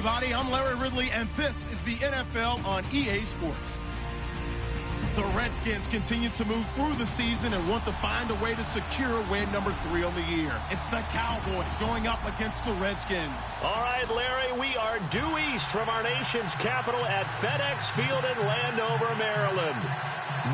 everybody. I'm Larry Ridley, and this is the NFL on EA Sports. The Redskins continue to move through the season and want to find a way to secure win number 3 on the year. It's the Cowboys going up against the Redskins. All right, Larry, we are due east from our nation's capital at FedEx Field in Landover, Maryland.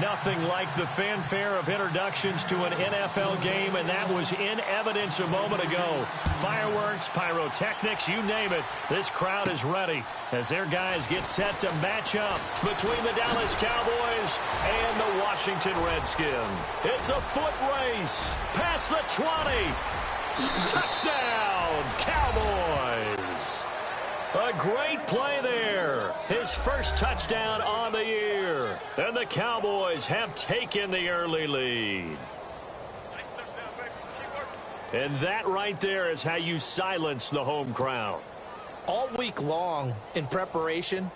Nothing like the fanfare of introductions to an NFL game, and that was in evidence a moment ago. Fireworks, pyrotechnics, you name it. This crowd is ready as their guys get set to match up between the Dallas Cowboys and the Washington Redskins. It's a foot race past the 20. Touchdown, Cowboys. A great play there. His first touchdown on the year. And the Cowboys have taken the early lead. And that right there is how you silence the home crowd. All week long in preparation,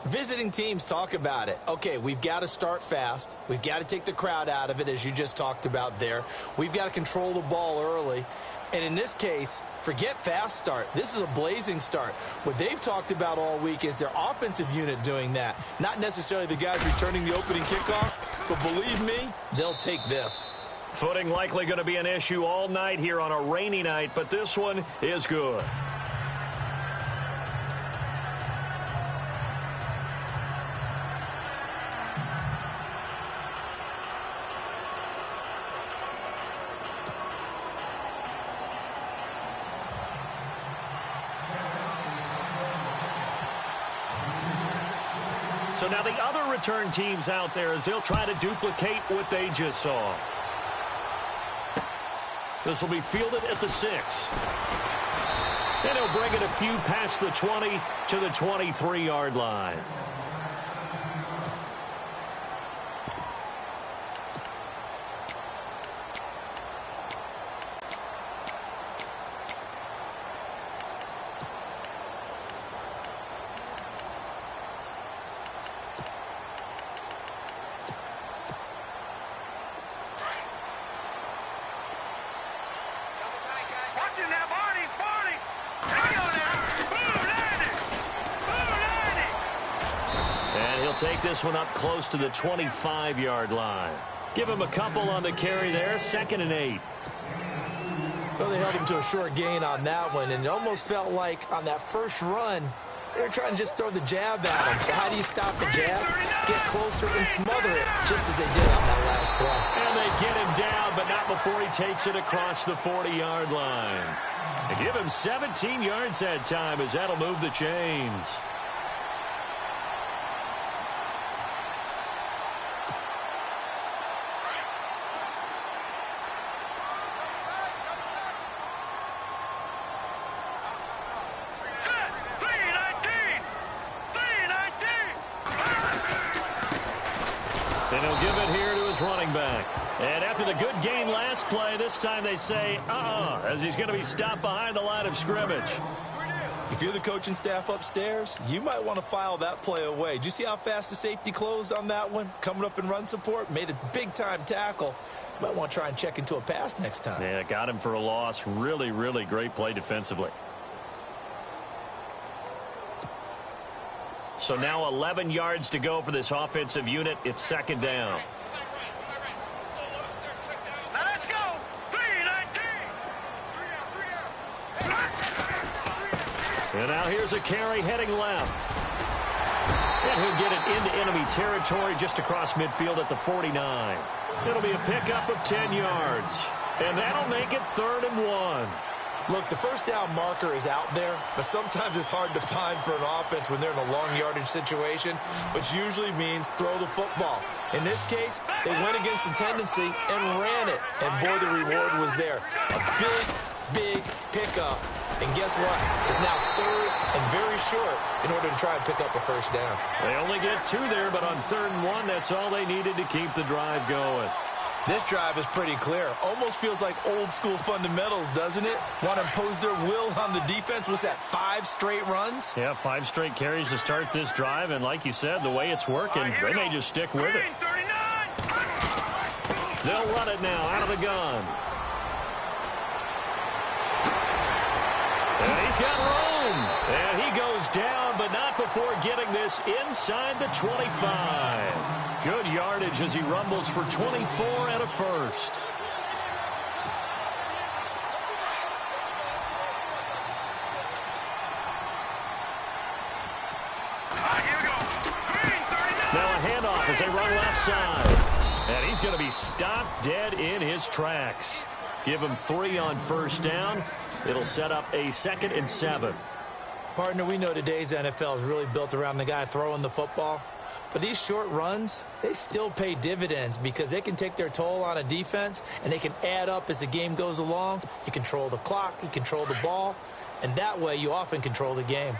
visiting teams talk about it. Okay, we've got to start fast. We've got to take the crowd out of it, as you just talked about there. We've got to control the ball early. And in this case, forget fast start. This is a blazing start. What they've talked about all week is their offensive unit doing that. Not necessarily the guys returning the opening kickoff, but believe me, they'll take this. Footing likely going to be an issue all night here on a rainy night, but this one is good. So now the other return teams out there as they'll try to duplicate what they just saw. This will be fielded at the 6. And he'll bring it a few past the 20 to the 23-yard line. Take this one up close to the 25-yard line. Give him a couple on the carry there. 2nd and 8. Well, they held him to a short gain on that one, and it almost felt like on that first run, they were trying to just throw the jab at him. So how do you stop the jab? Get closer and smother it, just as they did on that last play. And they get him down, but not before he takes it across the 40-yard line. They give him 17 yards that time as that'll move the chains. And he'll give it here to his running back. And after the good gain last play, this time they say, as he's going to be stopped behind the line of scrimmage. If you're the coaching staff upstairs, you might want to file that play away. Did you see how fast the safety closed on that one? Coming up in run support, made a big-time tackle. You might want to try and check into a pass next time. Yeah, got him for a loss. Really, really great play defensively. So now 11 yards to go for this offensive unit. It's 2nd down. Now let's go. 3-19. And now here's a carry heading left. And he'll get it into enemy territory just across midfield at the 49. It'll be a pickup of 10 yards. And that'll make it 3rd and 1. Look, the first down marker is out there, but sometimes it's hard to find for an offense when they're in a long yardage situation, which usually means throw the football. In this case, they went against the tendency and ran it, and boy, the reward was there. A big, big pickup, and guess what? It's now 3rd and very short in order to try and pick up a first down. They only get 2 there, but on 3rd and 1, that's all they needed to keep the drive going. This drive is pretty clear. Almost feels like old school fundamentals, doesn't it? Want to impose their will on the defense. Was that 5 straight runs? Yeah, 5 straight carries to start this drive. And like you said, the way it's working, they may just stick with it. 39. They'll run it now out of the gun. And he's got room. And he goes down, but not before getting this inside the 25. Good yardage as he rumbles for 24 and a first. Now a handoff as they run left side. And he's going to be stopped dead in his tracks. Give him 3 on first down. It'll set up a 2nd and 7. Partner, we know today's NFL is really built around the guy throwing the football. But these short runs, they still pay dividends because they can take their toll on a defense and they can add up as the game goes along. You control the clock, you control the ball, and that way you often control the game.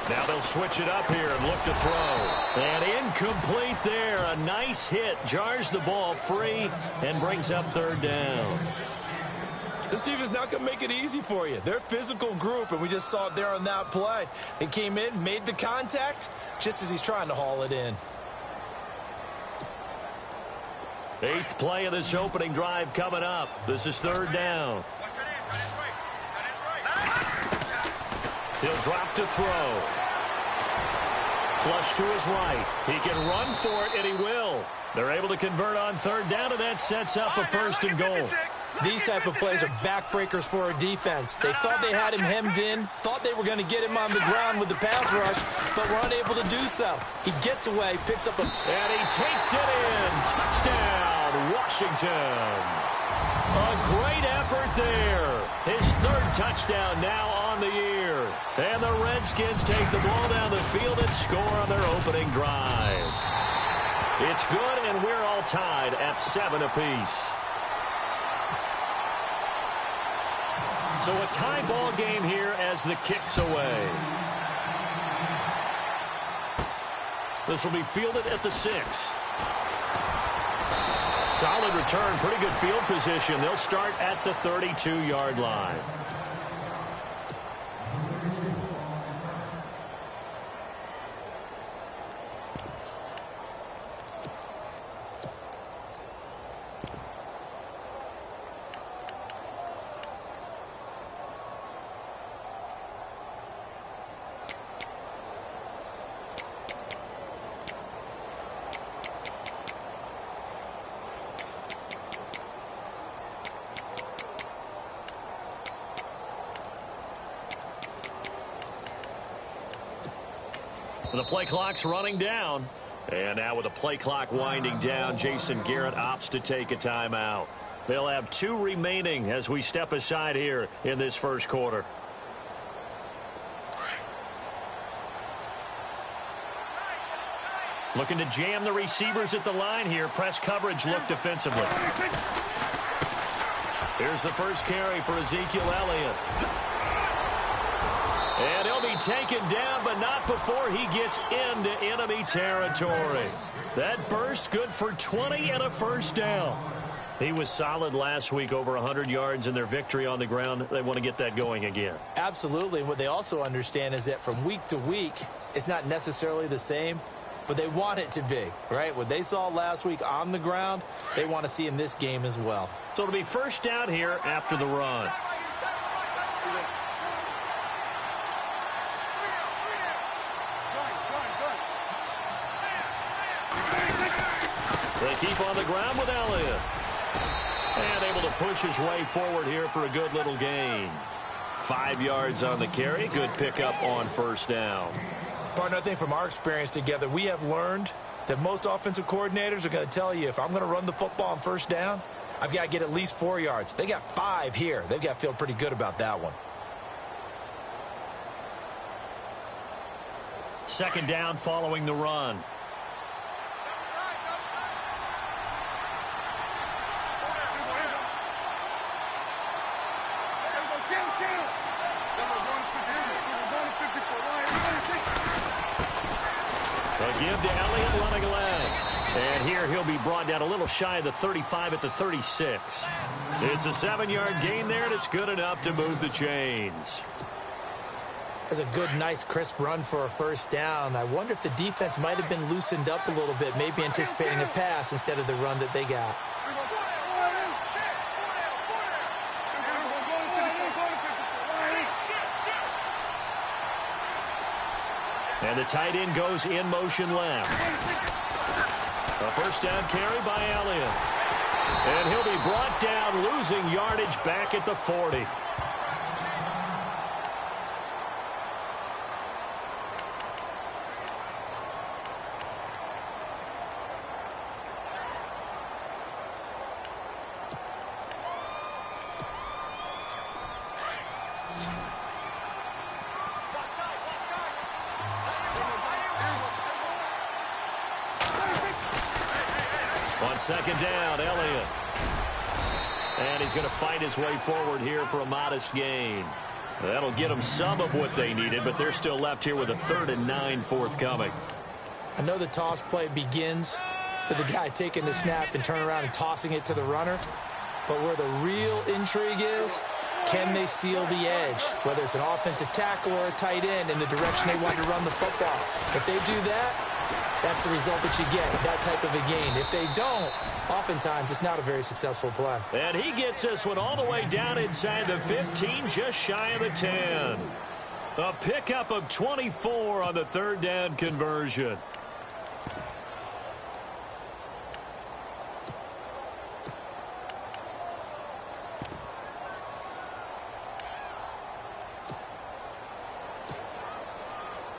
Now they'll switch it up here and look to throw. And incomplete there. A nice hit. Jars the ball free and brings up 3rd down. This defense is not going to make it easy for you. They're a physical group, and we just saw it there on that play. They came in, made the contact, just as he's trying to haul it in. 8th play of this opening drive coming up. This is 3rd down. He'll drop to throw. Flush to his right. He can run for it, and he will. They're able to convert on 3rd down, and that sets up a 1st and goal. These type of plays are backbreakers for a defense. They thought they had him hemmed in, thought they were going to get him on the ground with the pass rush, but were unable to do so. He gets away, picks up a... And he takes it in. Touchdown, Washington. A great effort there. His 3rd touchdown now on the year. And the Redskins take the ball down the field and score on their opening drive. It's good, and we're all tied at 7 apiece. So a tie ball game here as the kick's away. This will be fielded at the 6. Solid return, pretty good field position. They'll start at the 32-yard line. The play clock's running down. And now with the play clock winding down, Jason Garrett opts to take a timeout. They'll have 2 remaining as we step aside here in this first quarter. Looking to jam the receivers at the line here. Press coverage look defensively. Here's the first carry for Ezekiel Elliott. And he'll be taken down, but not before he gets into enemy territory. That burst good for 20 and a 1st down. He was solid last week, over 100 yards in their victory on the ground. They want to get that going again. Absolutely. What they also understand is that from week to week, it's not necessarily the same, but they want it to be, right? What they saw last week on the ground, they want to see in this game as well. So it'll be 1st down here after the run. They keep on the ground with Elliott. And able to push his way forward here for a good little gain. 5 yards on the carry. Good pickup on 1st down. Partner, I think from our experience together, we have learned that most offensive coordinators are going to tell you, if I'm going to run the football on 1st down, I've got to get at least 4 yards. They got 5 here. They've got to feel pretty good about that one. 2nd down following the run. A give to Elliott running left. And here he'll be brought down a little shy of the 35 at the 36. It's a 7-yard gain there, and it's good enough to move the chains. That's a good, nice, crisp run for a 1st down. I wonder if the defense might have been loosened up a little bit, maybe anticipating a pass instead of the run that they got. And the tight end goes in motion left. A first down carry by Elliott. And he'll be brought down, losing yardage back at the 40. On second down, Elliott. And he's going to fight his way forward here for a modest gain. That'll get them some of what they needed, but they're still left here with a 3rd and 9 forthcoming. I know the toss play begins with the guy taking the snap and turning around and tossing it to the runner. But where the real intrigue is, can they seal the edge? Whether it's an offensive tackle or a tight end in the direction they want to run the football. If they do that, that's the result that you get in that type of a game. If they don't, oftentimes it's not a very successful play. And he gets this one all the way down inside the 15, just shy of the 10. A pickup of 24 on the 3rd down conversion.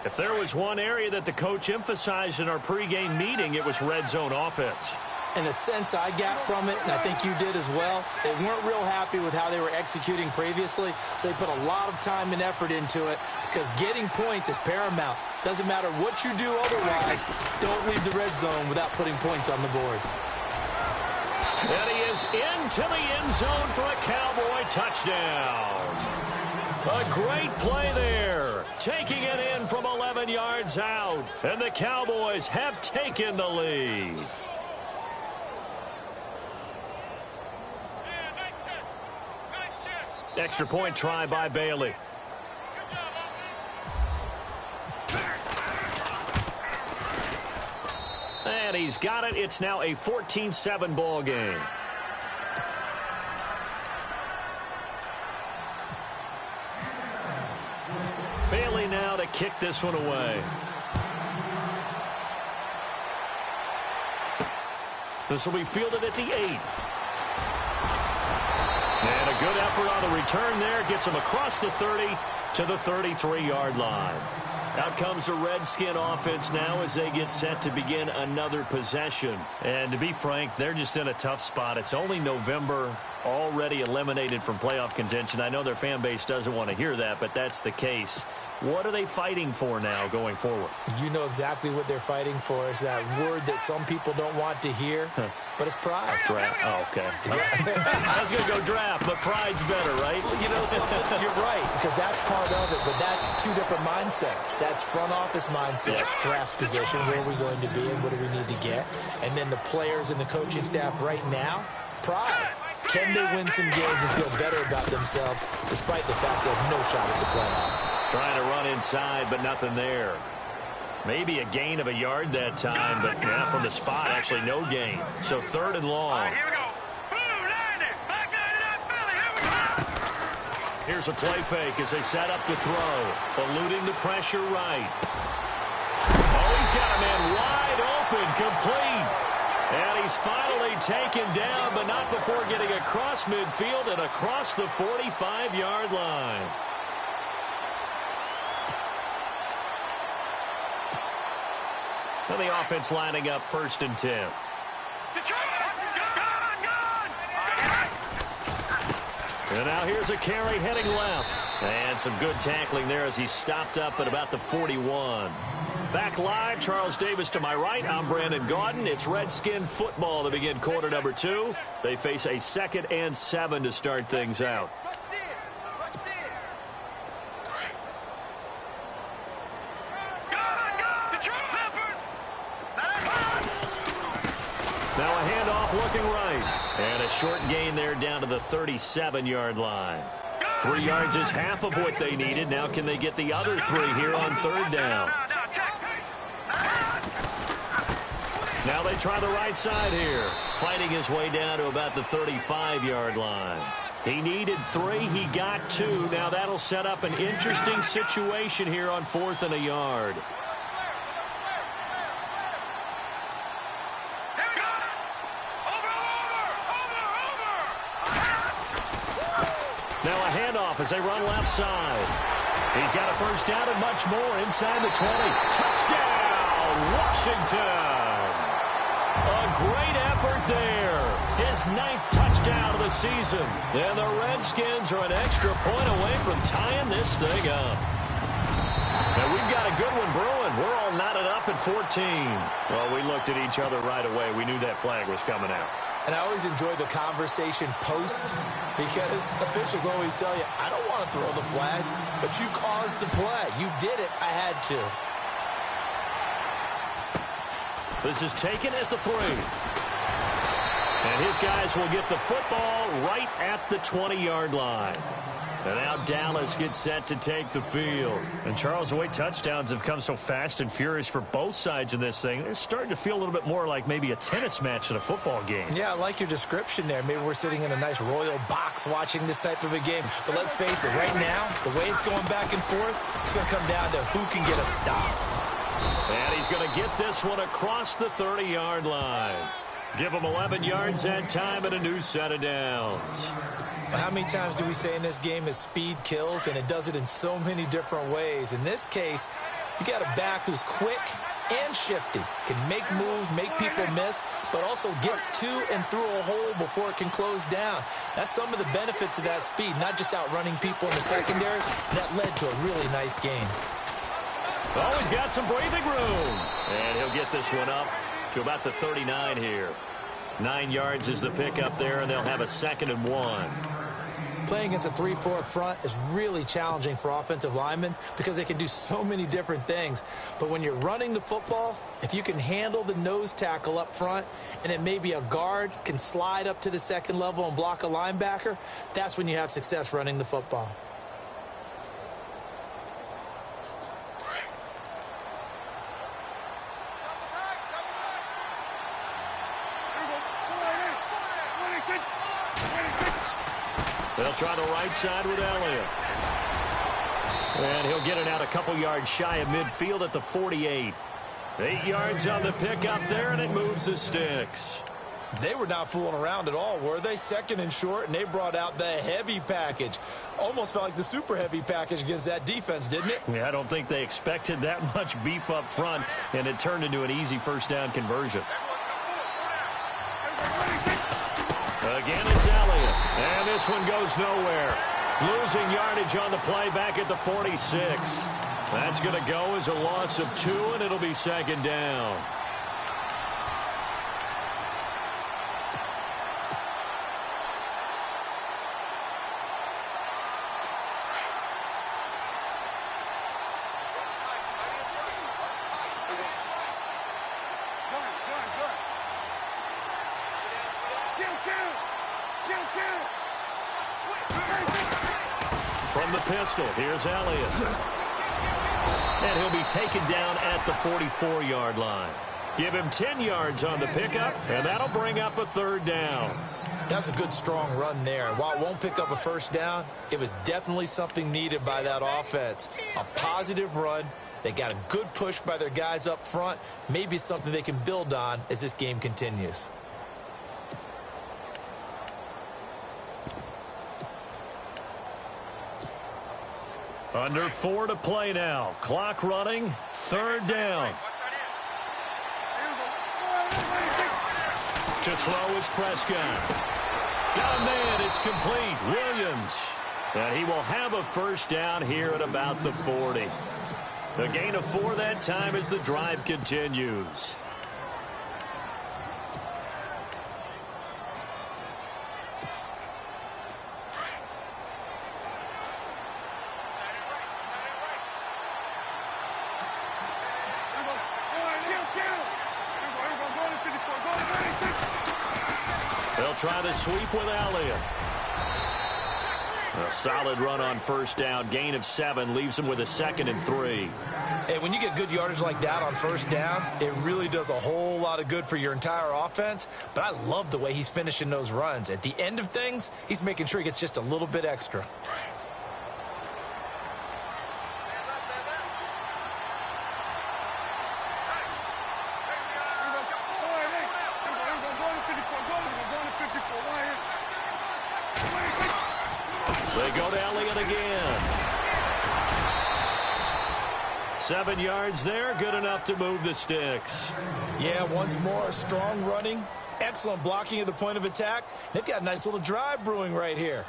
If there was one area that the coach emphasized in our pregame meeting, it was red zone offense. And the sense I got from it, and I think you did as well, they weren't real happy with how they were executing previously, so they put a lot of time and effort into it because getting points is paramount. Doesn't matter what you do otherwise, don't leave the red zone without putting points on the board. And he is into the end zone for a Cowboy touchdown. A great play there, taking it in from 11 yards out, and the Cowboys have taken the lead. Extra point try by Bailey. And he's got it. It's now a 14-7 ball game. Bailey now to kick this one away. This will be fielded at the 8. And a good effort on the return there. Gets him across the 30 to the 33-yard line. Out comes the Redskin offense now as they get set to begin another possession. And to be frank, they're just in a tough spot. It's only November, already eliminated from playoff contention. I know their fan base doesn't want to hear that, but that's the case. What are they fighting for now going forward? You know exactly what they're fighting for. Is that word that some people don't want to hear, but it's pride. Draft. Oh, okay. I was going to go draft, but pride's better, right? Well, you know something? You're right, because that's part of it, but that's two different mindsets. That's front office mindset, draft position, where are we going to be and what do we need to get? And then the players and the coaching staff right now, pride. Can they win some games and feel better about themselves despite the fact they have no shot at the playoffs? Trying to run inside, but nothing there. Maybe a gain of a yard that time, but from the spot, actually no gain. So 3rd and long. All right, here we go. Boom, landed. Back into that Philly. Here we go. Here's a play fake as they set up to throw. Eluding the pressure right. Oh, he's got a man wide open, complete. And he's finally taken down, but not before getting across midfield and across the 45-yard line. And the offense lining up 1st and 10. And now here's a carry heading left. And some good tackling there as he stopped up at about the 41. Back live, Charles Davis to my right. I'm Brandon Gaudin. It's Redskin football to begin quarter number 2. They face a 2nd and 7 to start things out. Now a handoff looking right. And a short gain there down to the 37-yard line. 3 yards is half of what they needed. Now can they get the other 3 here on 3rd down? Now they try the right side here. Fighting his way down to about the 35-yard line. He needed 3. He got 2. Now that'll set up an interesting situation here on 4th and a yard. Now a handoff as they run left side. He's got a first down and much more inside the 20. Touchdown, Washington. A great effort there. His 9th touchdown of the season. And the Redskins are an extra point away from tying this thing up. And we've got a good one brewing. We're all knotted up at 14. Well, we looked at each other right away. We knew that flag was coming out. And I always enjoy the conversation post because officials always tell you, I don't want to throw the flag, but you caused the play. You did it. I had to. This is taken at the 3. And his guys will get the football right at the 20-yard line. And now Dallas gets set to take the field. And Charles, the way touchdowns have come so fast and furious for both sides in this thing, it's starting to feel a little bit more like maybe a tennis match than a football game. Yeah, I like your description there. Maybe we're sitting in a nice royal box watching this type of a game. But let's face it, right now, the way it's going back and forth, it's going to come down to who can get a stop. And he's going to get this one across the 30-yard line. Give him 11 yards that time and a new set of downs. How many times do we say in this game is speed kills, and it does it in so many different ways. In this case, you got a back who's quick and shifty, can make moves, make people miss, but also gets to and through a hole before it can close down. That's some of the benefits of that speed, not just outrunning people in the secondary. That led to a really nice game. Oh, he's got some breathing room. And he'll get this one up to about the 39 here. 9 yards is the pickup there, and they'll have a 2nd and 1. Playing against a 3-4 front is really challenging for offensive linemen because they can do so many different things. But when you're running the football, if you can handle the nose tackle up front and it maybe a guard can slide up to the 2nd level and block a linebacker, that's when you have success running the football. They'll try the right side with Elliott. And he'll get it out a couple yards shy of midfield at the 48. 8 yards on the pickup there, and it moves the sticks. They were not fooling around at all, were they? 2nd and short, and they brought out the heavy package. Almost felt like the super heavy package against that defense, didn't it? Yeah, I don't think they expected that much beef up front, and it turned into an easy first down conversion. Again, it's Elliott. And this one goes nowhere. Losing yardage on the play back at the 46. That's going to go as a loss of 2, and it'll be 2nd down. From the pistol, here's Elliott. And he'll be taken down at the 44-yard line. Give him 10 yards on the pickup, and that'll bring up a 3rd down. That's a good, strong run there. While it won't pick up a first down, it was definitely something needed by that offense. A positive run. They got a good push by their guys up front. Maybe something they can build on as this game continues. Under 4 to play now. Clock running. 3rd down. To throw is Prescott. Got a man. It's complete. Williams. And he will have a first down here at about the 40. The gain of 4 that time as the drive continues. They'll try the sweep with Elliott. A solid run on first down. Gain of 7 leaves him with a 2nd and 3. Hey, when you get good yardage like that on first down, it really does a whole lot of good for your entire offense. But I love the way he's finishing those runs. At the end of things, he's making sure he gets just a little bit extra. They go to Elliott again. 7 yards there, good enough to move the sticks. Yeah, once more, strong running, excellent blocking at the point of attack. They've got a nice little drive brewing right here.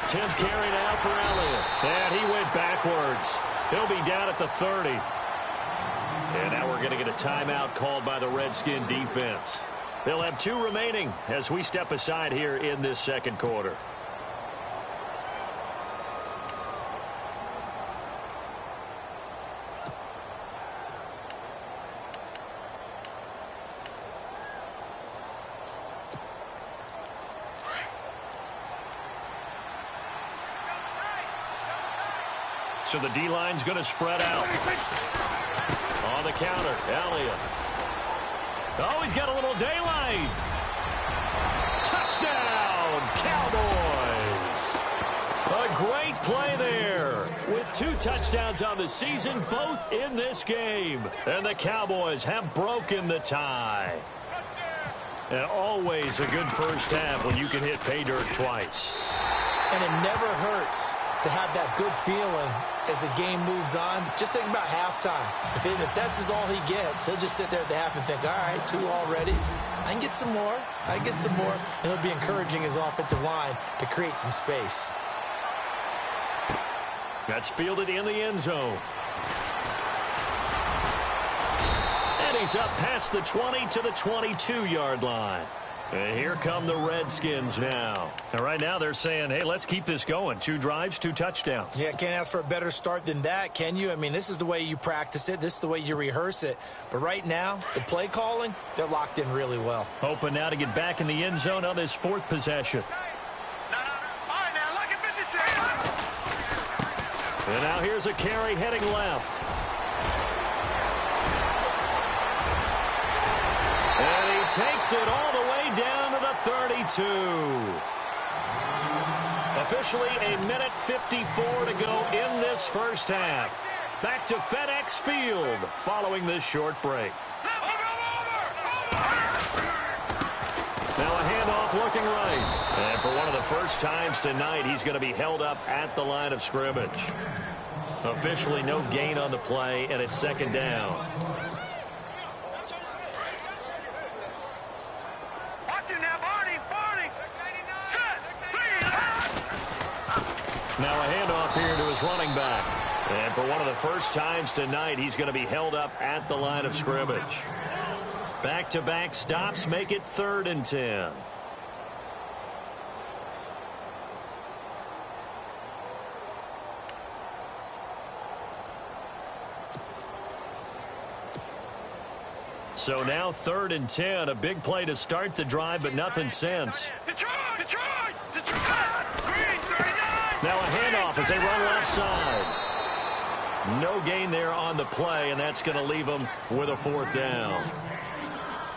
Tenth carry now for Elliott. And he went backwards. He'll be down at the 30. And now we're going to get a timeout called by the Redskin defense. They'll have 2 remaining as we step aside here in this second quarter. So the D-line's going to spread out. On the counter, Elliott. Oh, he's got a little daylight. Touchdown, Cowboys. A great play there. With 2 touchdowns on the season, both in this game. And the Cowboys have broken the tie. And always a good first half when you can hit pay dirt twice. And it never hurts to have that good feeling as the game moves on. Just think about halftime. If that's all he gets, he'll just sit there at the half and think, all right, 2 already. I can get some more. I can get some more. And he'll be encouraging his offensive line to create some space. That's fielded in the end zone. And he's up past the 20 to the 22-yard line. And here come the Redskins now. And right now they're saying, hey, let's keep this going. 2 drives, 2 touchdowns. Yeah, can't ask for a better start than that, can you? I mean, this is the way you practice it. This is the way you rehearse it. But right now, the play calling, they're locked in really well. Hoping now to get back in the end zone on this 4th possession. And now here's a carry heading left. And he takes it all the way down to the 32. Officially a minute 54 to go in this first half. Back to FedEx Field following this short break. Now a handoff looking right. And for one of the first times tonight, he's going to be held up at the line of scrimmage. Officially no gain on the play, and it's 2nd down. Now a handoff here to his running back. And for one of the first times tonight, he's going to be held up at the line of scrimmage. Back-to-back stops make it 3rd and 10. So now 3rd and 10, a big play to start the drive, but nothing since. Now a handoff as they run left side. No gain there on the play, and that's going to leave them with a 4th down.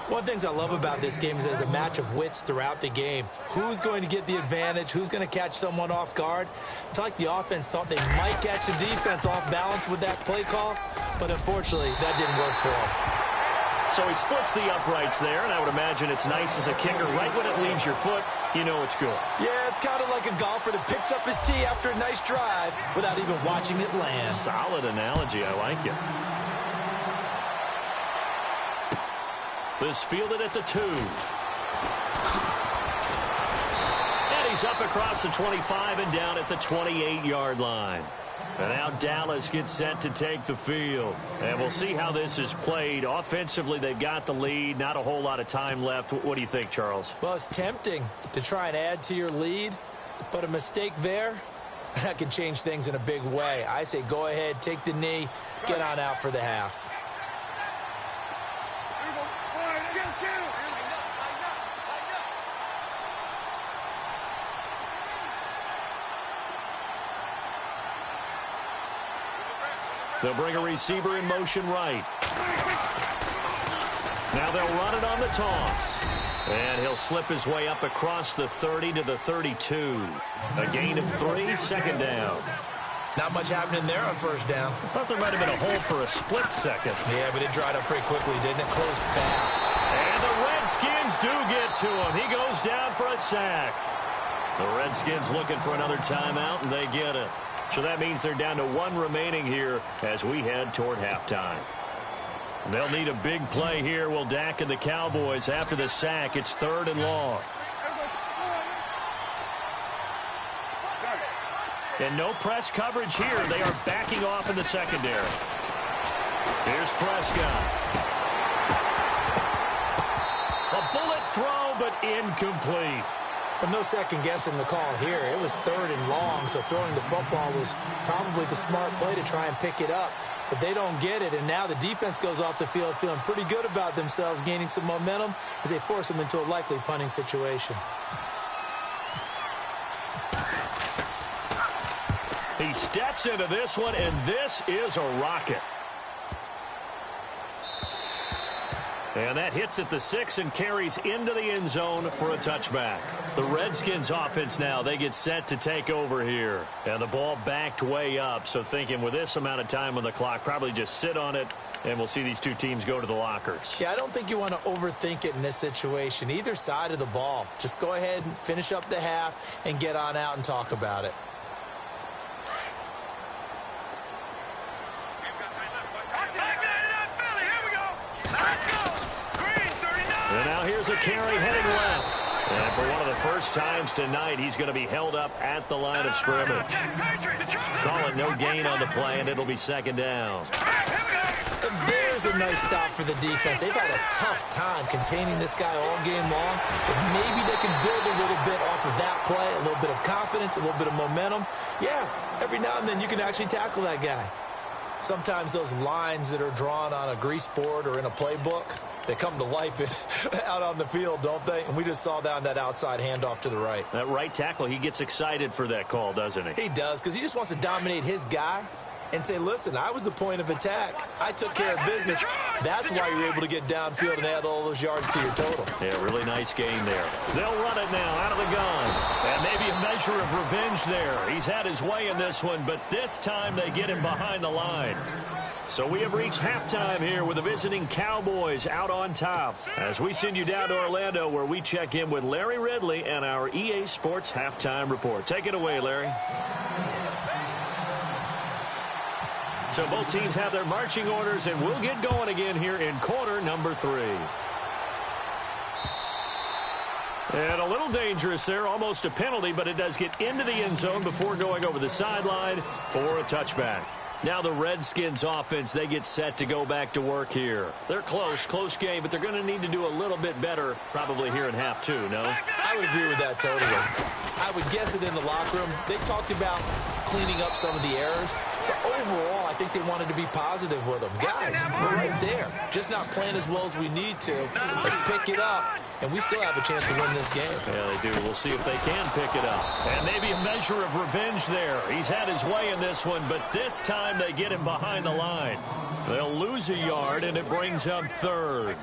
One of the things I love about this game is there's a match of wits throughout the game. Who's going to get the advantage? Who's going to catch someone off guard? I feel like the offense thought they might catch the defense off balance with that play call, but unfortunately, that didn't work for them. So he splits the uprights there, and I would imagine it's nice as a kicker. Right when it leaves your foot, you know it's good. Yeah, it's kind of like a golfer that picks up his tee after a nice drive without even watching it land. Solid analogy. I like it. This fielded at the 2. And he's up across the 25 and down at the 28-yard line. And now Dallas gets set to take the field. And we'll see how this is played. Offensively, they've got the lead. Not a whole lot of time left. What do you think, Charles? Well, it's tempting to try and add to your lead, but a mistake there, that can change things in a big way. I say go ahead, take the knee, get on out for the half. They'll bring a receiver in motion right. Now they'll run it on the toss. And he'll slip his way up across the 30 to the 32. A gain of 3, second down. Not much happening there on first down. I thought there might have been a hole for a split second. Yeah, but it dried up pretty quickly, didn't it? Closed fast. And the Redskins do get to him. He goes down for a sack. The Redskins looking for another timeout, and they get it. So that means they're down to 1 remaining here as we head toward halftime. They'll need a big play here. Will Dak and the Cowboys after the sack. It's 3rd and long. And no press coverage here. They are backing off in the secondary. Here's Prescott. A bullet throw, but incomplete. But no second guessing the call here. It was 3rd and long, so throwing the football was probably the smart play to try and pick it up. But they don't get it, and now the defense goes off the field feeling pretty good about themselves, gaining some momentum as they force them into a likely punting situation. He steps into this one, and this is a rocket. And that hits at the 6 and carries into the end zone for a touchback. The Redskins offense now, they get set to take over here. And the ball backed way up, so thinking with this amount of time on the clock, probably just sit on it, and we'll see these two teams go to the lockers. Yeah, I don't think you want to overthink it in this situation. Either side of the ball. Just go ahead and finish up the half and get on out and talk about it. And now here's a carry heading left. And for one of the first times tonight, he's going to be held up at the line of scrimmage. Call it no gain on the play, and it'll be 2nd down. And there's a nice stop for the defense. They've had a tough time containing this guy all game long, but maybe they can build a little bit off of that play, a little bit of confidence, a little bit of momentum. Yeah, every now and then you can actually tackle that guy. Sometimes those lines that are drawn on a grease board or in a playbook, they come to life out on the field, don't they? And we just saw that on that outside handoff to the right. That right tackle, he gets excited for that call, doesn't he? He does, because he just wants to dominate his guy and say, listen, I was the point of attack. I took care of business. That's why you're able to get downfield and add all those yards to your total. Yeah, really nice game there. They'll run it now out of the gun. And maybe a measure of revenge there. He's had his way in this one, but this time they get him behind the line. So we have reached halftime here with the visiting Cowboys out on top as we send you down to Orlando where we check in with Larry Ridley and our EA Sports Halftime Report. Take it away, Larry. So both teams have their marching orders, and we'll get going again here in quarter number 3. And a little dangerous there, almost a penalty, but it does get into the end zone before going over the sideline for a touchback. Now the Redskins offense, they get set to go back to work here. They're close game, but they're going to need to do a little bit better probably here in half 2, no? I would agree with that totally. I would guess it in the locker room. They talked about cleaning up some of the errors, but overall, I think they wanted to be positive with them. Guys, we're right there. Just not playing as well as we need to. Let's pick it up, and we still have a chance to win this game. Yeah, they do. We'll see if they can pick it up. And maybe a measure of revenge there. He's had his way in this one, but this time they get him behind the line. They'll lose a yard, and it brings up 3rd.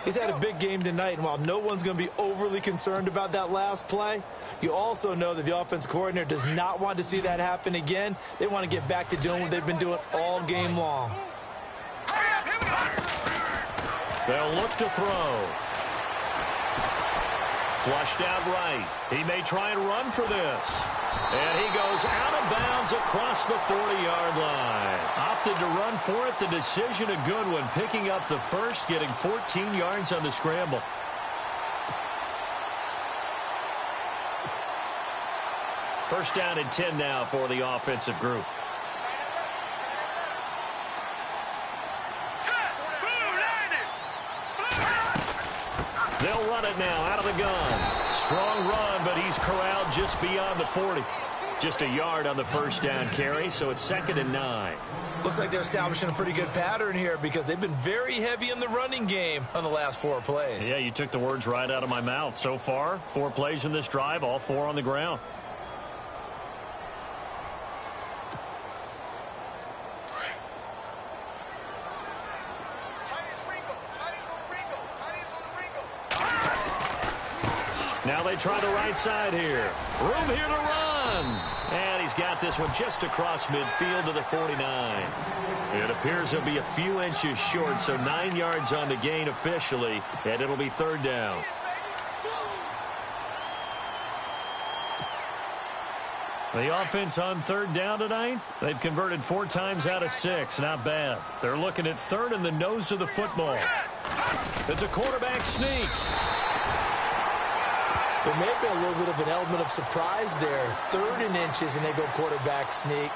He's had a big game tonight, and while no one's going to be overly concerned about that last play, you also know that the offense coordinator does not want to see that happen again. They want to get back to doing what they've been doing all game long. They'll look to throw. Flushed out right. He may try and run for this. And he goes out of bounds across the 40-yard line. Opted to run for it. The decision a good one. Picking up the first, getting 14 yards on the scramble. First down and 10 now for the offensive group. They'll run it now out of the gun. Strong run, but he's corralled just beyond the 40. Just a yard on the first down carry, so it's 2nd and 9. Looks like they're establishing a pretty good pattern here because they've been very heavy in the running game on the last 4 plays. Yeah, you took the words right out of my mouth. So far, 4 plays in this drive, all 4 on the ground. Now they try the right side here. Room here to run. And he's got this one just across midfield to the 49. It appears he'll be a few inches short, so 9 yards on the gain officially, and it'll be third down. The offense on third down tonight, they've converted 4 times out of 6. Not bad. They're looking at third in the nose of the football. It's a quarterback sneak. There may have been a little bit of an element of surprise there. 3rd and inches, and they go quarterback sneak.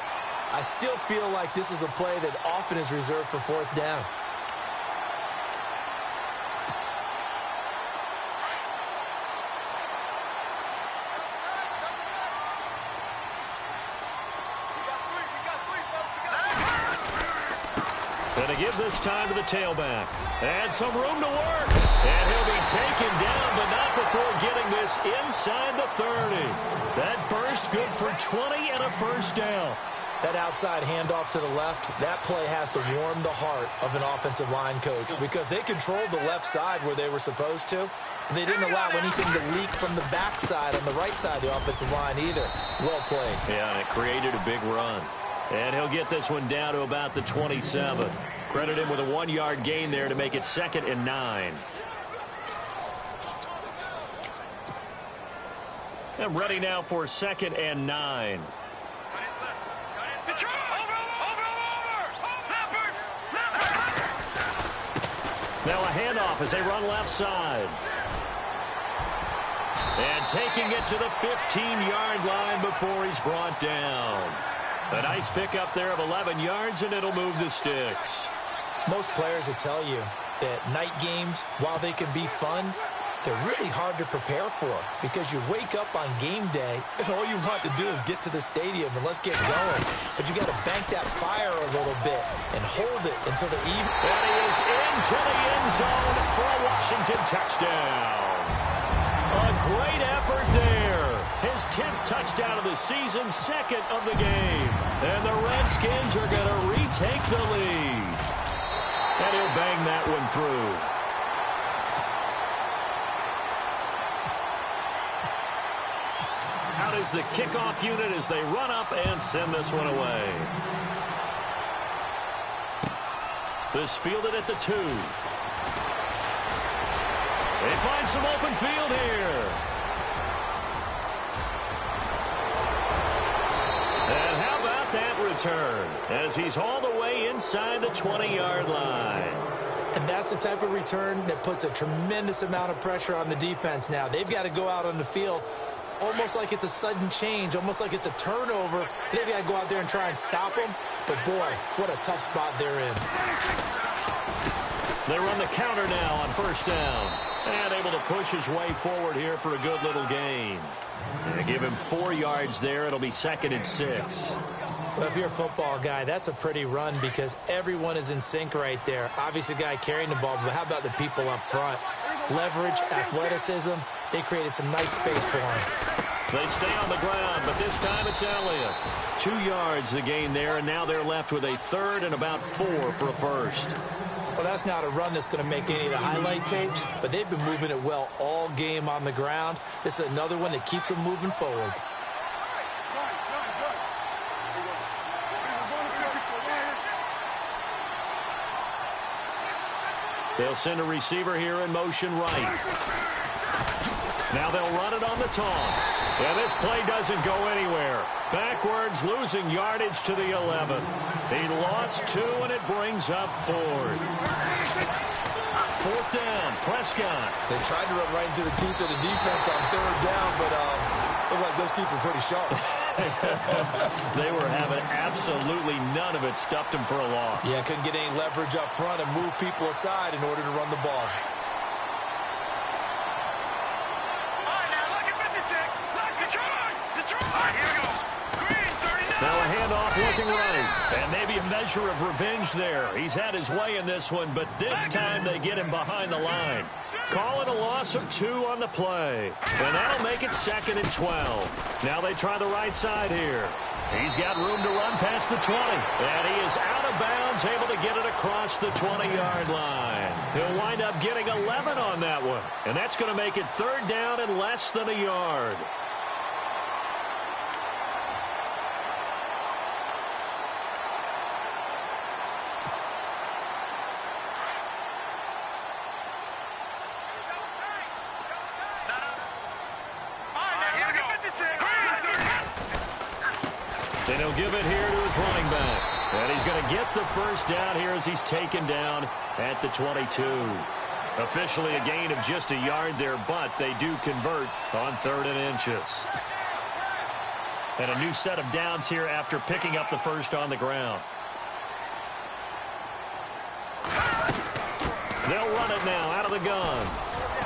I still feel like this is a play that often is reserved for 4th down. Going to give this time to the tailback. And some room to work. And he'll be taken down, but not before getting this inside the 30. That burst good for 20 and a first down. That outside handoff to the left, that play has to warm the heart of an offensive line coach because they controlled the left side where they were supposed to. They didn't allow anything to leak from the backside on the right side of the offensive line either. Well played. Yeah, and it created a big run. And he'll get this one down to about the 27. Credit him with a 1-yard gain there to make it 2nd and 9. And ready now for 2nd and 9. Now a handoff as they run left side. And taking it to the 15-yard line before he's brought down. A nice pickup there of 11 yards, and it'll move the sticks. Most players will tell you that night games, while they can be fun, they're really hard to prepare for because you wake up on game day and all you want to do is get to the stadium and let's get going. But you got to bank that fire a little bit and hold it until the evening. And he is into the end zone for a Washington touchdown. A great effort there. His 10th touchdown of the season, 2nd of the game. And the Redskins are going to retake the lead. And he'll bang that one through. Out is the kickoff unit as they run up and send this one away. This fielded at the 2. They find some open field here. And how about that return as he's all the way inside the 20-yard line. And that's the type of return that puts a tremendous amount of pressure on the defense now. They've got to go out on the field almost like it's a sudden change, almost like it's a turnover. They've got to go out there and try and stop them. But, boy, what a tough spot they're in. They run the counter now on 1st down. And able to push his way forward here for a good little gain. And give him 4 yards there. It'll be 2nd and 6. Well, if you're a football guy, that's a pretty run because everyone is in sync right there. Obviously, the guy carrying the ball, but how about the people up front? Leverage, athleticism, they created some nice space for him. They stay on the ground, but this time it's Elliott. 2 yards the gain there, and now they're left with a 3rd and about 4 for a first. Well, that's not a run that's going to make any of the highlight tapes, but they've been moving it well all game on the ground. This is another one that keeps them moving forward. They'll send a receiver here in motion right. Now they'll run it on the toss. And this play doesn't go anywhere. Backwards, losing yardage to the 11. He lost 2, and it brings up 4th. 4th down, Prescott. They tried to run right into the teeth of the defense on 3rd down, but looked like those teeth were pretty sharp. They were having absolutely none of it. Stuffed him for a loss. Yeah, couldn't get any leverage up front and move people aside in order to run the ball. Now a handoff looking right. And maybe a measure of revenge there. He's had his way in this one, but this time they get him behind the line. Call it a loss of 2 on the play. And that'll make it 2nd and 12. Now they try the right side here. He's got room to run past the 20. And he is out of bounds, able to get it across the 20-yard line. He'll wind up getting 11 on that one. And that's going to make it 3rd down and less than a yard. And he'll give it here to his running back. And he's going to get the 1st down here as he's taken down at the 22. Officially a gain of just a yard there, but they do convert on 3rd and inches. And a new set of downs here after picking up the 1st on the ground. They'll run it now out of the gun.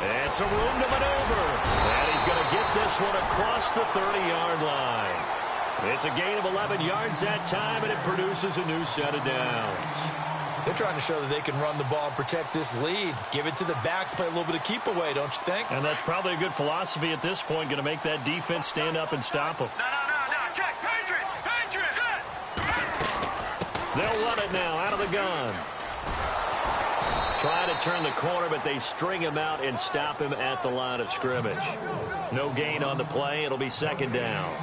And some room to maneuver. And he's going to get this one across the 30-yard line. It's a gain of 11 yards that time, and it produces a new set of downs. They're trying to show that they can run the ball and protect this lead. Give it to the backs, play a little bit of keep away, don't you think? And that's probably a good philosophy at this point, going to make that defense stand up and stop them. No. Check. Patriot. Set. They'll run it now out of the gun. Try to turn the corner, but they string him out and stop him at the line of scrimmage. No gain on the play. It'll be 2nd down.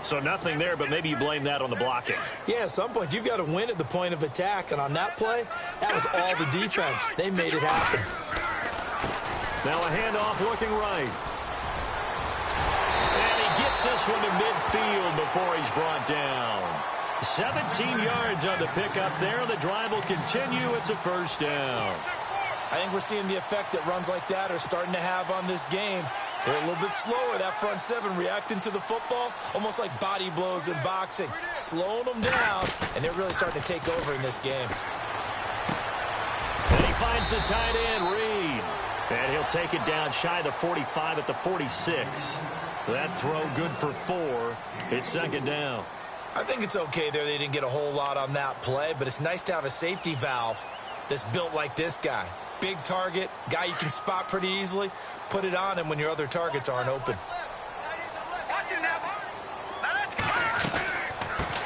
So nothing there, but maybe you blame that on the blocking. Yeah, at some point, you've got to win at the point of attack. And on that play, that was all the defense. They made it happen. Now a handoff looking right. And he gets this one to midfield before he's brought down. 17 yards on the pickup there. The drive will continue. It's a 1st down. I think we're seeing the effect that runs like that are starting to have on this game. They're a little bit slower, that front 7, reacting to the football, almost like body blows in boxing, slowing them down, and they're really starting to take over in this game. And he finds the tight end, Reed. And he'll take it down shy of the 45 at the 46. That throw good for 4. It's 2nd down. I think it's okay there. They didn't get a whole lot on that play, but it's nice to have a safety valve that's built like this guy. Big target, guy you can spot pretty easily. Put it on him when your other targets aren't open.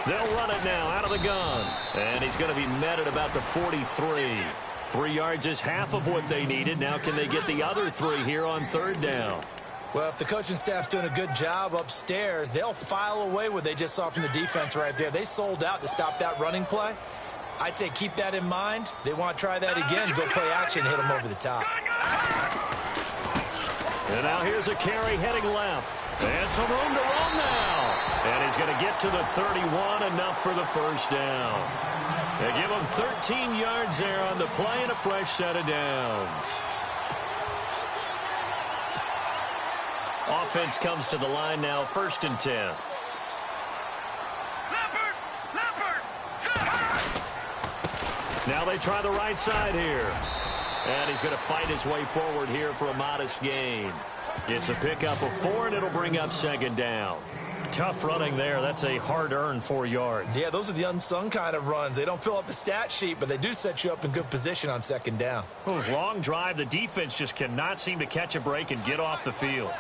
They'll run it now out of the gun. And he's going to be met at about the 43. 3 yards is half of what they needed. Now can they get the other 3 here on 3rd down? Well, if the coaching staff's doing a good job upstairs, they'll file away what they just saw from the defense right there. They sold out to stop that running play. I'd say keep that in mind. They want to try that again, go play action, hit them over the top. And now here's a carry heading left. And some room to run now. And he's going to get to the 31, enough for the 1st down. They give him 13 yards there on the play and a fresh set of downs. Offense comes to the line now, 1st and 10. Now they try the right side here. And he's going to fight his way forward here for a modest gain. It's a pickup of 4, and it'll bring up 2nd down. Tough running there. That's a hard-earned 4 yards. Yeah, those are the unsung kind of runs. They don't fill up the stat sheet, but they do set you up in good position on 2nd down. Long drive. The defense just cannot seem to catch a break and get off the field.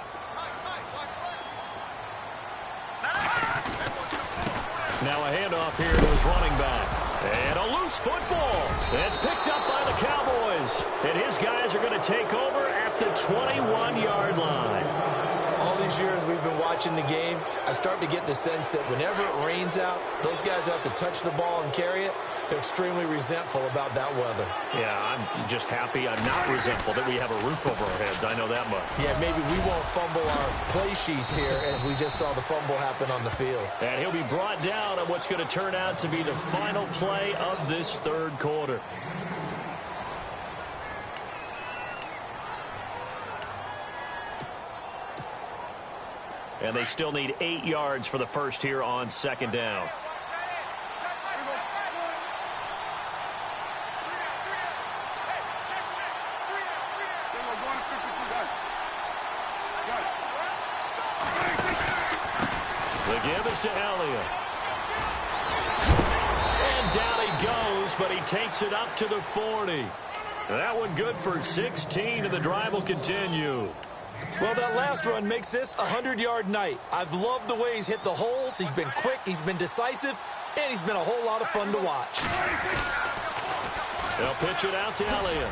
Now a handoff here to his running back. And a loose football. It's picked up by the Cowboys. And his guys are going to take over at the 21-yard line. All these years we've been watching the game, I start to get the sense that whenever it rains out, those guys who have to touch the ball and carry it, they're extremely resentful about that weather. Yeah, I'm just happy I'm not resentful that we have a roof over our heads. I know that much. Yeah, maybe we won't fumble our play sheets here as we just saw the fumble happen on the field. And he'll be brought down on what's going to turn out to be the final play of this 3rd quarter. And they still need 8 yards for the 1st here on 2nd down. The give is to Elliott. And down he goes, but he takes it up to the 40. That one good for 16, and the drive will continue. Well, that last run makes this a 100-yard night. I've loved the way he's hit the holes. He's been quick, he's been decisive, and he's been a whole lot of fun to watch. They'll pitch it out to Elliott.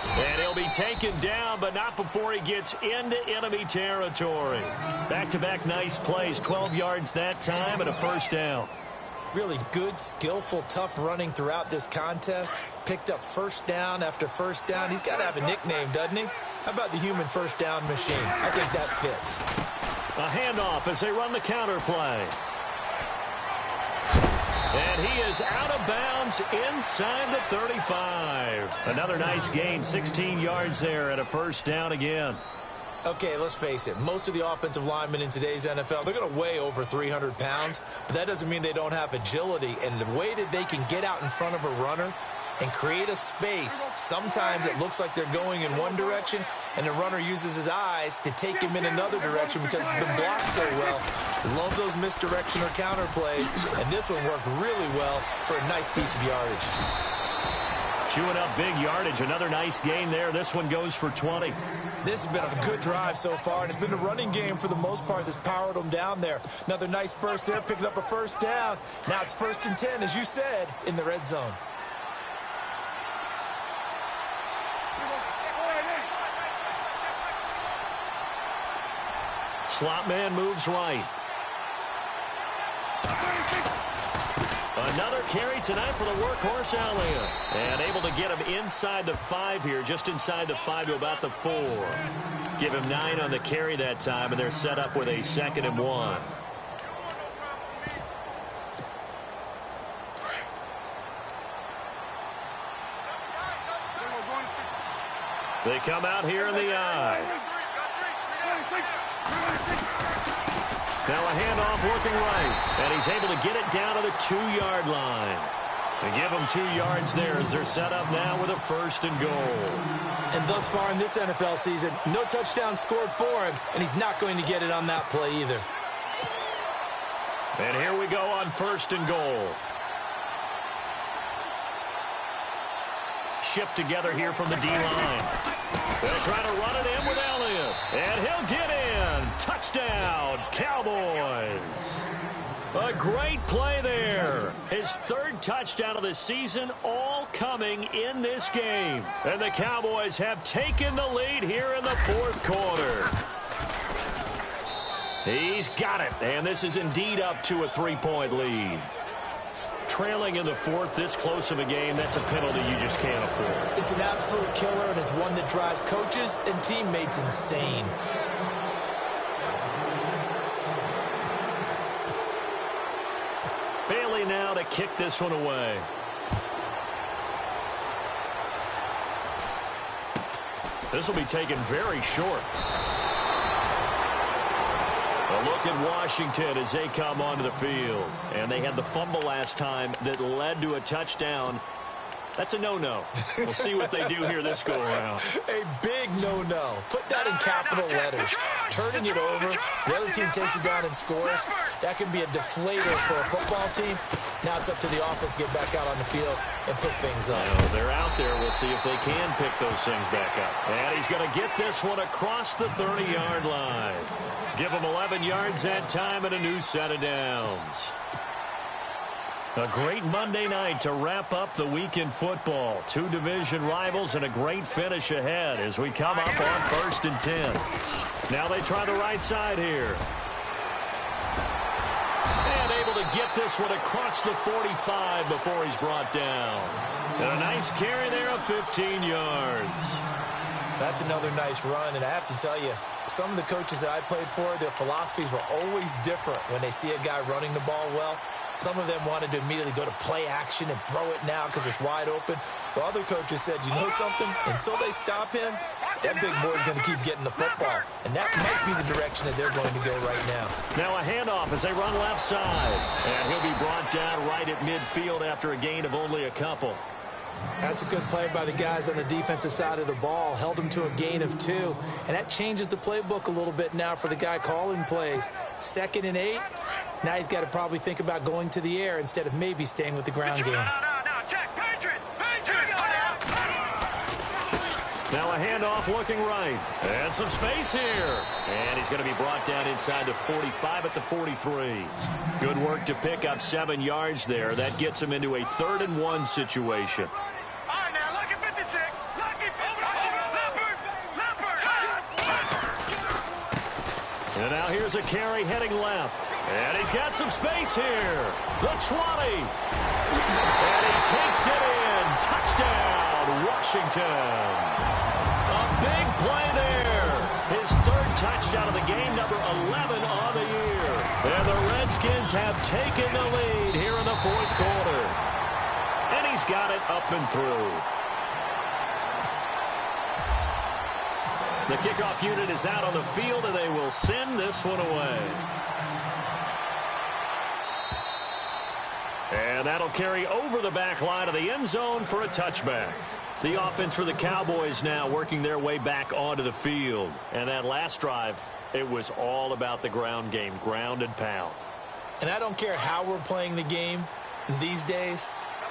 And he'll be taken down, but not before he gets into enemy territory. Back-to-back nice plays, 12 yards that time and a first down. Really good, skillful, tough running throughout this contest. Picked up first down after first down. He's got to have a nickname, doesn't he? How about the human first down machine? I think that fits. A handoff as they run the counter play. And he is out of bounds inside the 35. Another nice gain, 16 yards there and a first down again. Okay, let's face it. Most of the offensive linemen in today's NFL, they're going to weigh over 300 pounds, but that doesn't mean they don't have agility. And the way that they can get out in front of a runner and create a space, sometimes it looks like they're going in one direction, and the runner uses his eyes to take him in another direction because it's been blocked so well. Love those misdirection or counter plays, and this one worked really well for a nice piece of yardage. Chewing up big yardage. Another nice gain there. This one goes for 20. This has been a good drive so far, and it's been a running game for the most part that's powered them down there. Another nice burst there, picking up a first down. Now it's 1st and 10, as you said, in the red zone. Slot man moves right. Another carry tonight for the workhorse Elliott. And able to get him inside the 5 here, just inside the 5 to about the 4. Give him 9 on the carry that time, and they're set up with a 2nd and 1. They come out here in the eye. Now a handoff working right, and he's able to get it down to the 2-yard line. They give him 2 yards there as they're set up now with a 1st and goal. And thus far in this NFL season, no touchdown scored for him, and he's not going to get it on that play either. And here we go on 1st and goal. Shift together here from the D-line. They'll try to run it in with Elliott, and he'll get in. Touchdown, Cowboys. A great play there. His 3rd touchdown of the season, all coming in this game. And the Cowboys have taken the lead here in the 4th quarter. He's got it, and this is indeed up to a 3-point lead. Trailing in the 4th, this close of a game, that's a penalty you just can't afford. It's an absolute killer, and it's one that drives coaches and teammates insane. Bailey now to kick this one away. This will be taken very short. A look at Washington as they come onto the field. And they had the fumble last time that led to a touchdown. That's a no-no. We'll see what they do here this go-around. A big no-no. Put that in capital letters. Turning it over, the other team takes it down and scores. That can be a deflator for a football team. Now it's up to the offense to get back out on the field and pick things up. They're out there. We'll see if they can pick those things back up. And he's going to get this one across the 30-yard line. Give him 11 yards that time and a new set of downs. A great Monday night to wrap up the week in football. 2 division rivals and a great finish ahead as we come up on 1st and 10. Now they try the right side here. And able to get this one across the 45 before he's brought down. And a nice carry there of 15 yards. That's another nice run, and I have to tell you, some of the coaches that I played for, their philosophies were always different when they see a guy running the ball well. Some of them wanted to immediately go to play action and throw it now because it's wide open. While other coaches said, you know something? Until they stop him, that big boy's going to keep getting the football. And that might be the direction that they're going to go right now. Now a handoff as they run left side. And he'll be brought down right at midfield after a gain of only a couple. That's a good play by the guys on the defensive side of the ball. Held him to a gain of 2. And that changes the playbook a little bit now for the guy calling plays. 2nd and 8. Now he's got to probably think about going to the air instead of maybe staying with the ground game. Now a handoff looking right. And some space here. And he's going to be brought down inside the 45 at the 43. Good work to pick up 7 yards there. That gets him into a 3rd and 1 situation. All right, now, lucky 56. Lucky 56. Here's a carry heading left. And he's got some space here. The 20. And he takes it in. Touchdown, Washington. A big play there. His third touchdown of the game, number 11 on the year. And the Redskins have taken the lead here in the fourth quarter. And he's got it up and through. The kickoff unit is out on the field, and they will send this one away. And that'll carry over the back line of the end zone for a touchback. The offense for the Cowboys now working their way back onto the field. And that last drive, it was all about the ground game, ground and pound. And I don't care how we're playing the game these days,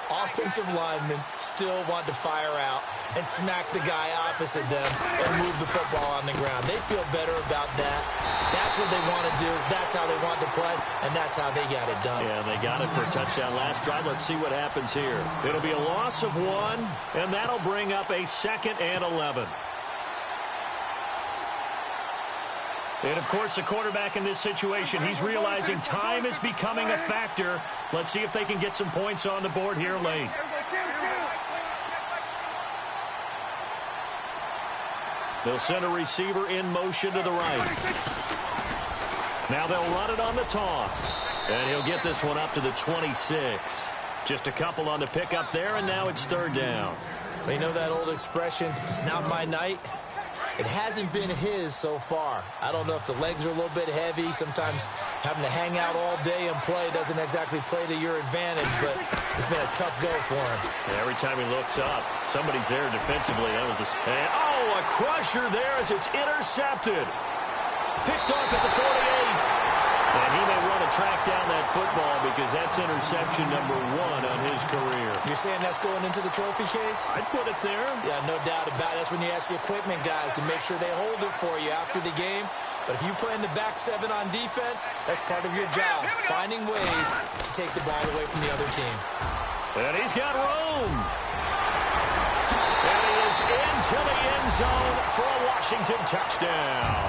offensive linemen still want to fire out and smack the guy opposite them and move the football on the ground. They feel better about that. That's what they want to do. That's how they want to play, and that's how they got it done. Yeah, they got it for a touchdown last drive. Let's see what happens here. It'll be a loss of 1, and that'll bring up a 2nd and 11. And, of course, the quarterback in this situation, he's realizing time is becoming a factor. Let's see if they can get some points on the board here late. They'll send a receiver in motion to the right. Now they'll run it on the toss. And he'll get this one up to the 26. Just a couple on the pickup there, and now it's 3rd down. You know that old expression, it's not my night? It hasn't been his so far. I don't know if the legs are a little bit heavy. Sometimes having to hang out all day and play doesn't exactly play to your advantage, but it's been a tough go for him. Yeah, every time he looks up, somebody's there defensively. That was a crusher there as it's intercepted. Picked off at the 48. And he may want to track down that football because that's interception number 1 on his career. You're saying that's going into the trophy case? I'd put it there. Yeah, no doubt about it. That's when you ask the equipment guys to make sure they hold it for you after the game. But if you play in the back 7 on defense, that's part of your job, finding ways to take the ball away from the other team. And he's got room. And he is into the end zone for a Washington touchdown.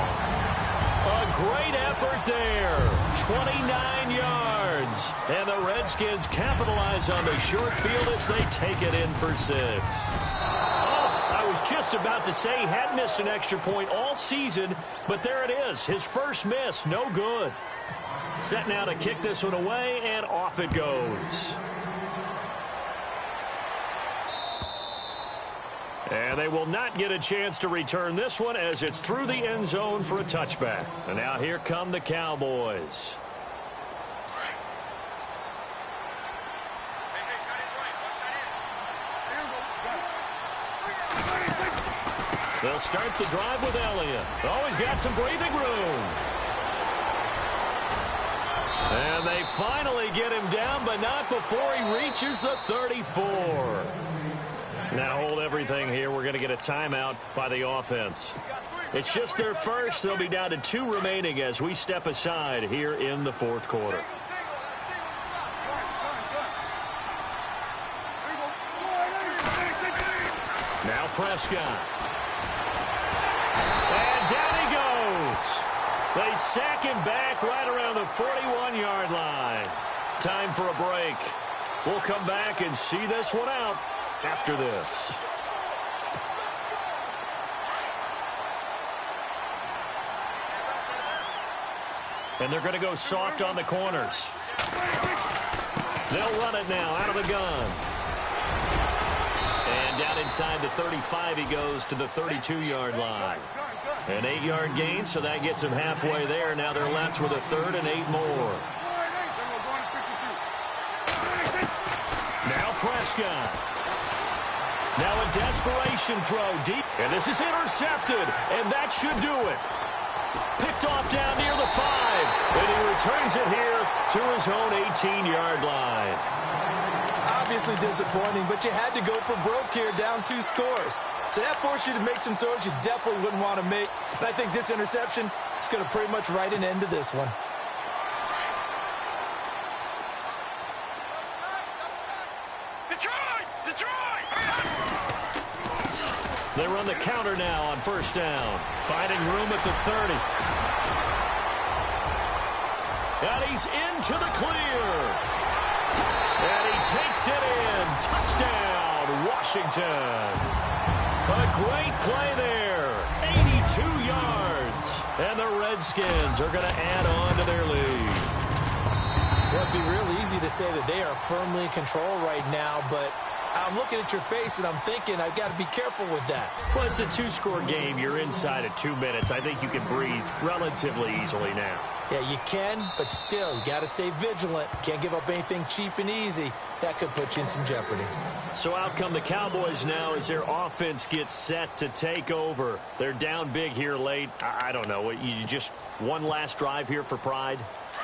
A great effort there. 29 yards. And the Redskins capitalize on the short field as they take it in for 6. I was just about to say he had missed an extra point all season, but there it is. His first miss, no good. Set now to kick this one away, and off it goes. And they will not get a chance to return this one as it's through the end zone for a touchback. And now here come the Cowboys. They'll start the drive with Elliott. Oh, he's got some breathing room. And they finally get him down, but not before he reaches the 34. Now hold everything here. We're going to get a timeout by the offense. It's just their first. They'll be down to 2 remaining as we step aside here in the fourth quarter. Now Prescott. And down he goes. They sack him back right around the 41-yard line. Time for a break. We'll come back and see this one out after this. And they're going to go soft on the corners. They'll run it now out of the gun. And down inside the 35 he goes to the 32-yard line. An 8-yard gain, so that gets him halfway there. Now they're left with a 3rd and 8 more. Now Prescott. Now a desperation throw deep. And this is intercepted. And that should do it. Picked off down near the 5. And he returns it here to his own 18-yard line. Obviously disappointing, but you had to go for broke here, down 2 scores. So that forced you to make some throws you definitely wouldn't want to make. And I think this interception is going to pretty much write an end to this one. They run the counter now on 1st down. Finding room at the 30. And he's into the clear. And he takes it in. Touchdown, Washington. A great play there. 82 yards. And the Redskins are going to add on to their lead. Well, it'd be real easy to say that they are firmly in control right now, but I'm looking at your face and I'm thinking I've got to be careful with that. Well, it's a two-score game. You're inside of 2 minutes. I think you can breathe relatively easily now. Yeah, you can, but still, you got to stay vigilant. Can't give up anything cheap and easy. That could put you in some jeopardy. So out come the Cowboys now as their offense gets set to take over. They're down big here late. I don't know. You just one last drive here for pride?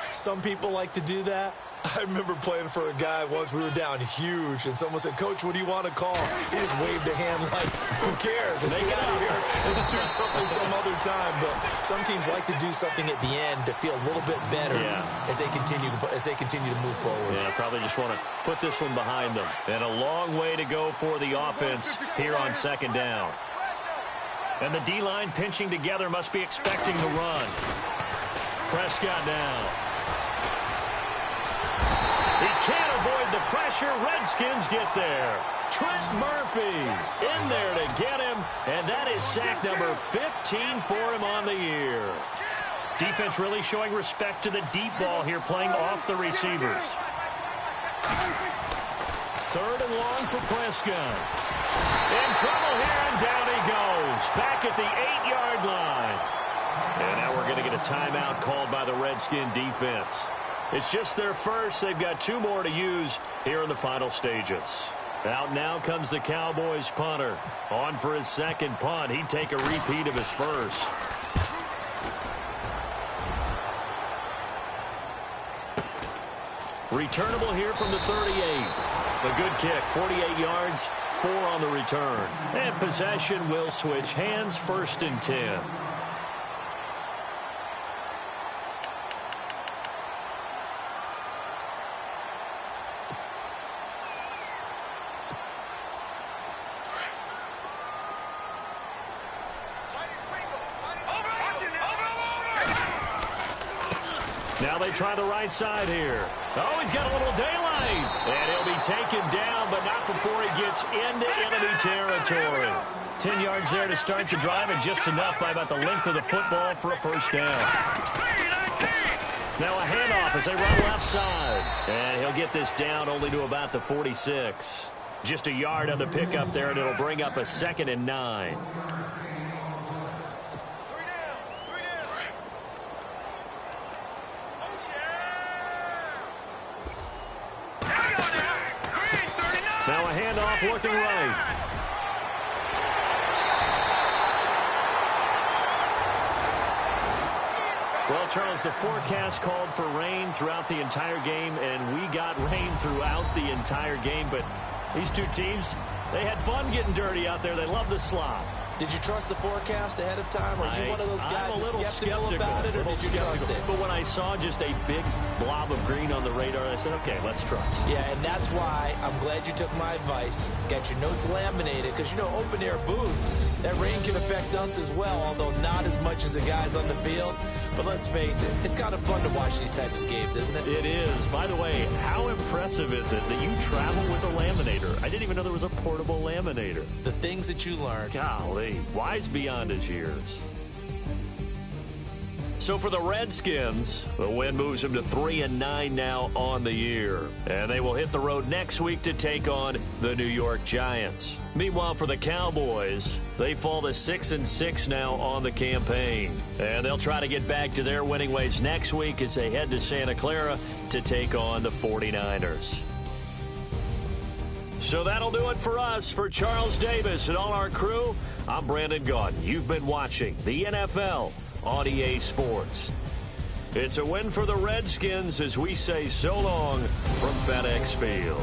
Some people like to do that. I remember playing for a guy once. We were down huge, and someone said, "Coach, what do you want to call?" He just waved a hand like, "Who cares? Let's get out of here and do something some other time." But some teams like to do something at the end to feel a little bit better as they continue to move forward. Yeah, probably just want to put this one behind them. And a long way to go for the offense here on second down. And the D-line pinching together must be expecting the run. Prescott now. He can't avoid the pressure. Redskins get there. Trent Murphy in there to get him. And that is sack number 15 for him on the year. Defense really showing respect to the deep ball here, playing off the receivers. Third and long for Prescott. In trouble here, and down he goes. Back at the 8-yard line. And now we're going to get a timeout called by the Redskin defense. It's just their first. They've got 2 more to use here in the final stages. Out now comes the Cowboys punter. On for his second punt. He'd take a repeat of his first. Returnable here from the 38. A good kick, 48 yards, 4 on the return. And possession will switch hands, 1st and 10. Now they try the right side here. Oh, he's got a little daylight. And he'll be taken down, but not before he gets into enemy territory. 10 yards there to start the drive, and just enough by about the length of the football for a first down. Now a handoff as they run left side. And he'll get this down only to about the 46. Just a yard on the pickup there, and it'll bring up a 2nd and 9. Now a handoff looking right. Well, Charles, the forecast called for rain throughout the entire game, and we got rain throughout the entire game. But these two teams, they had fun getting dirty out there. They love the slop. Did you trust the forecast ahead of time? Or are you one of those guys that's skeptical about it, or did you trust it? But when I saw just a big blob of green on the radar, I said, okay, let's trust. Yeah, and that's why I'm glad you took my advice. Got your notes laminated, because, you know, open-air booth, that rain can affect us as well, although not as much as the guys on the field. But let's face it, it's kind of fun to watch these types of games, isn't it? It is. By the way, how impressive is it that you travel with a laminator? I didn't even know there was a portable laminator. The things that you learn. Golly, wise beyond his years. So for the Redskins, the win moves them to 3-9 now on the year. And they will hit the road next week to take on the New York Giants. Meanwhile, for the Cowboys, they fall to 6-6 now on the campaign. And they'll try to get back to their winning ways next week as they head to Santa Clara to take on the 49ers. So that'll do it for us. For Charles Davis and all our crew, I'm Brandon Gaudin. You've been watching the NFL on EA Sports. It's a win for the Redskins as we say so long from FedEx Field.